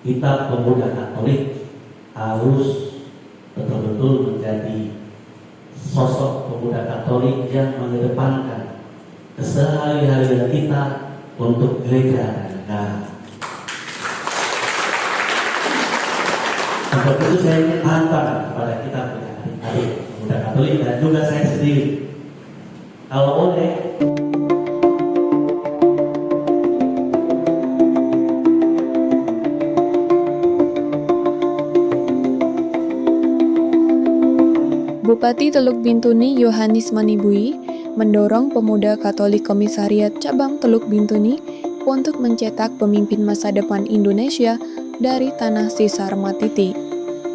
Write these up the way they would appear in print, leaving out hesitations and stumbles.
kita pemuda Katolik harus betul-betul menjadi sosok pemuda Katolik yang mengedepankan keseharian kita untuk gereja dan negara. Untuk itu saya ingin hantar kepada kita punya adik-adik pemuda Katolik dan juga saya sendiri. Kalau boleh, Bupati Teluk Bintuni Yohanis Manibui mendorong pemuda Katolik Komisariat Cabang Teluk Bintuni untuk mencetak pemimpin masa depan Indonesia dari tanah sisa Matiti.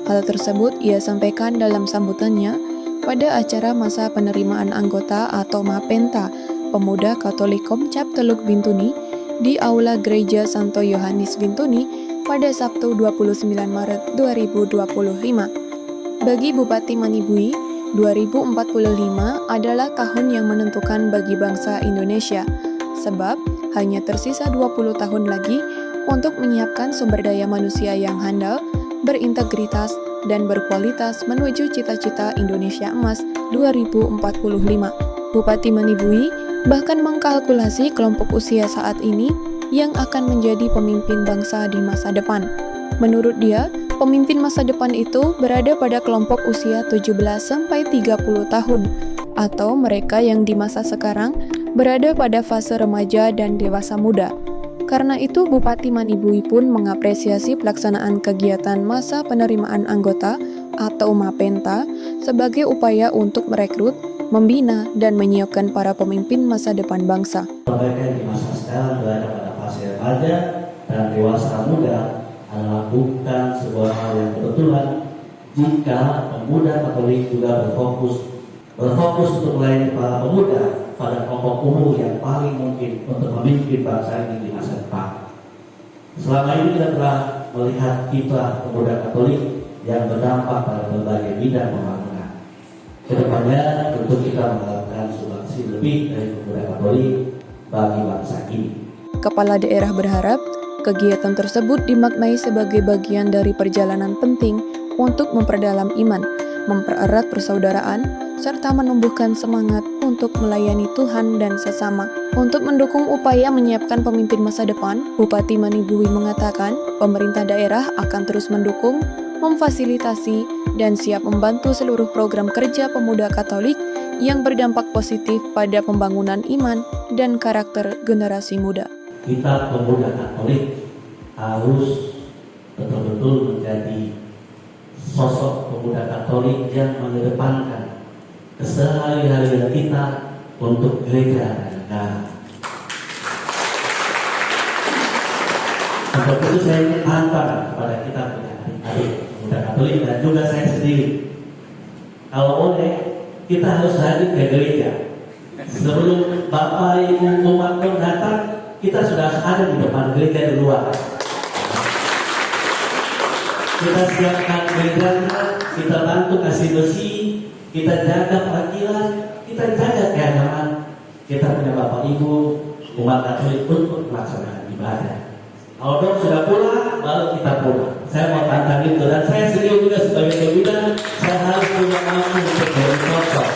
Hal tersebut ia sampaikan dalam sambutannya pada acara masa penerimaan anggota atau Mapenta Pemuda Katolik Komcap Teluk Bintuni di Aula Gereja Santo Yohanis Bintuni pada Sabtu 29 Maret 2025. Bagi Bupati Manibui, 2045 adalah tahun yang menentukan bagi bangsa Indonesia, sebab hanya tersisa 20 tahun lagi untuk menyiapkan sumber daya manusia yang handal, berintegritas, dan berkualitas menuju cita-cita Indonesia Emas 2045. Bupati Manibui bahkan mengkalkulasi kelompok usia saat ini yang akan menjadi pemimpin bangsa di masa depan. Menurut dia, pemimpin masa depan itu berada pada kelompok usia 17-30 tahun, atau mereka yang di masa sekarang berada pada fase remaja dan dewasa muda. Karena itu, Bupati Manibui pun mengapresiasi pelaksanaan kegiatan masa penerimaan anggota atau Mapenta sebagai upaya untuk merekrut, membina, dan menyiapkan para pemimpin masa depan bangsa. Mereka yang di masa sekarang berada pada fase remaja dan dewasa muda adalah bukan sebuah hal yang kebetulan jika pemuda Katolik juga berfokus untuk melayani para pemuda pada kelompok umur yang paling mungkin untuk memimpin bangsa ini di masa depan. Selama ini kita telah melihat kiprah pemuda Katolik yang berdampak pada berbagai bidang pembangunan. Kedepannya tentu kita mengharapkan sumbangsi lebih dari pemuda Katolik bagi bangsa ini. Kepala daerah berharap kegiatan tersebut dimaknai sebagai bagian dari perjalanan penting untuk memperdalam iman, mempererat persaudaraan, serta menumbuhkan semangat untuk melayani Tuhan dan sesama. Untuk mendukung upaya menyiapkan pemimpin masa depan, Bupati Manibui mengatakan pemerintah daerah akan terus mendukung, memfasilitasi, dan siap membantu seluruh program kerja pemuda Katolik yang berdampak positif pada pembangunan iman dan karakter generasi muda. Kita pemuda Katolik harus betul-betul menjadi sosok pemuda Katolik yang mengedepankan keseharian kita untuk gereja dan negara. Untuk itu saya ingin hantar kepada kita punya adik-adik pemuda Katolik dan juga saya sendiri. Kalau boleh, kita harus hadir ke gereja. Sebelum Bapak Ibu umat datang, kita sudah ada di depan gereja di luar. Kita siapkan gerejanya, kita bantu kasih bersih, kita jaga parkiran, kita jaga keagamaan. Kita punya Bapak Ibu umat Katolik untuk melaksanakan ibadah. Kalau dong sudah pulang, baru kita pulang. Saya mau tantang itu dan saya sendiri juga sebagai pembina, saya harus punya mampu untuk jadi contoh.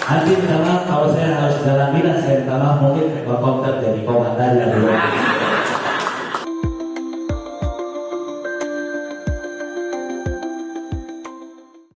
Nanti minta maaf kalau saya harus jalan bina, saya minta maaf mungkin helikopter jadi komandannya dulu.